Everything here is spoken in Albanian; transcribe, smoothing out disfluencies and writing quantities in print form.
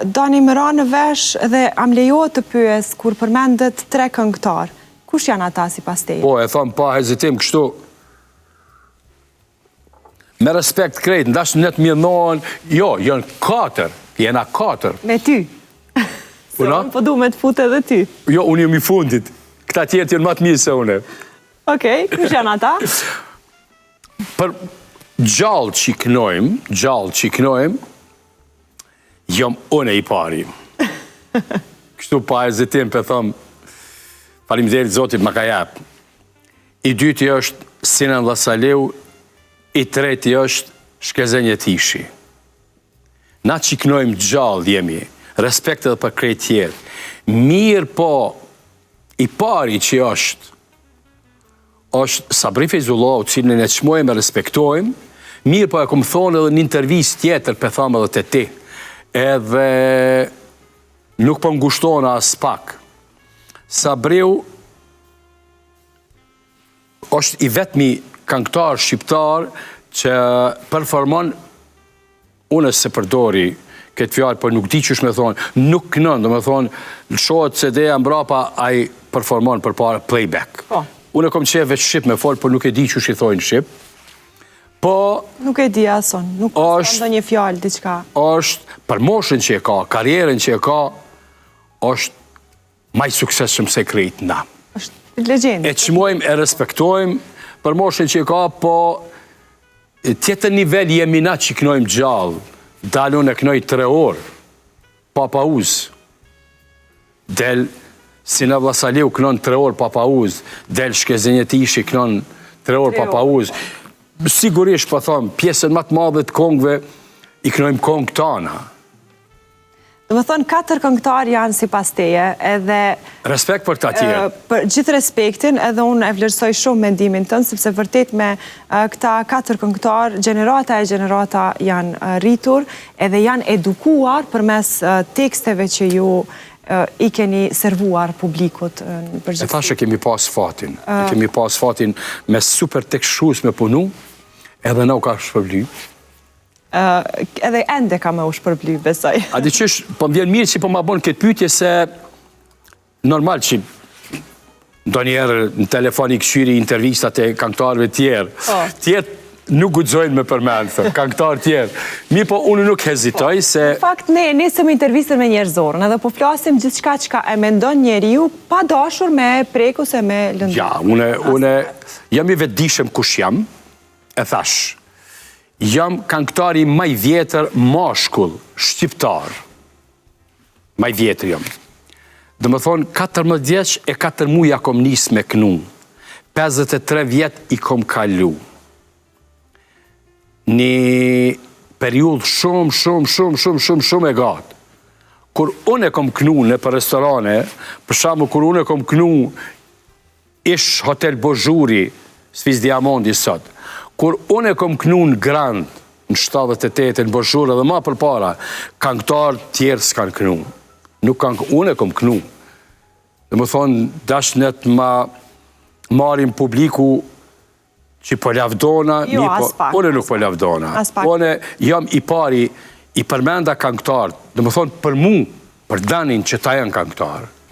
doni më ra në vesh dhe am lejohet të pyes kur përmendet 3 këngëtar. Kush janë ata sipas teje? Po, e thon pa hezitim kështu. Me respekt krejt, ndash net mirënohen, jo, janë 4, jena 4. Me ty. Se unë po du me të fut edhe ty. Jo, unë jam i fundit. Këta tjerë janë më të mirë se une. Okej, kush janë ata? Për gjallë që i knojmë, jam une i pari. Kështu pa hezitim për thëmë, faleminderit Zotit më ka jap. I dyti është Sinan Llasaleu, i treti është Shkezenje Tishi. Na që i knojmë gjallë jemi, respekt edhe për krejt tjerë. Mirë po, i pari që është Sabri Feyzullahu, cilën e çmojmë e respektojmë, mirë po e kom thonë edhe një intervjist tjetër për thamë edhe të ti, edhe nuk po ngushtonë as pak. Sabriu është i vetmi këngëtar shqiptar që performon, unë se përdori këtë fjalë, por nuk di qysh me thonë, nuk kënën, do me thonë, shohet CD-ja mbrapa, ai performon për para playback. Unë e kom qef veç Shqip me folë, por nuk e di qysh i thojnë Shqip. Po... Nuk e di ason, nuk është një fjalë, diçka. është, për moshën që e ka, karierën që e ka, është maj suksesshëm se krejt na. është legjendë. E çmojmë, e respektojmë, për moshën që e ka, po tjetër nivel jemi na që knojmë gjallë. Dalun e knoj 3 orë, pa pauzë. Del Sinan Llasaleu knon 3 orë pa pauzë, del Shkezenje Tishi knon 3 orë pa pauzë. Sigurisht, po thomë, pjesën më të madhe të kongëve i knojmë kongë tana. Do më thonë, 4 këngëtar janë sipas teje, edhe... Respekt për ta tjerë. Për gjithë respektin, edhe unë e vlerësoj shumë mendimin tënë, sepse vërtet me këta 4 këngëtar, gjenerata e gjenerata janë rritur, edhe janë edukuar përmes teksteve që ju i keni servuar publikut në përgjithësi. E thashë kemi pas fatin. Kemi pas fatin me super tekstshus me punu, edhe na u ka shpërbly. Edhe ende ka me u shpërbly, besoj. A di qysh, po më vjen mirë që po ma bon këtë pyetje se normal që do njerë në telefon i këshyri intervistat e këngëtarëve tjerë. Tjetë nuk guxojnë me përmenë, këngëtarë tjerë. Mi po unë nuk hezitoj se... Në fakt, ne nisëm intervistën me njerëzorën, edhe po flasim gjithçka që e mendon njeriu pa dashur me preku se me lëndu. Ja, une jam i vetëdijshëm kush jam, e thash. Jam këngëtari maj vjetër mashkull, shqiptar. Maj vjetër jam. Dhe më thonë, 14 vjeç e 4 muja kom nis me knu. 53 vjet i kom kalu. Një periudhë shumë e gatë. Kur unë e kom knu në për restorane, për shamu kur unë e kom knu ish Hotel Bozhuri, Sfiz Diamondi sot, kur unë e kom knu në Grand, në 78 në Bozhur edhe ma për para, këngëtar tjerë s'kanë knu. Nuk kanë, unë e kom knu. Dhe më thonë, dashnet ma marim publiku që po lavdona, unë nuk po lavdona. Unë jam i pari, i përmenda këngëtar, dhe më thonë për mu, për danin që ta janë këngëtar.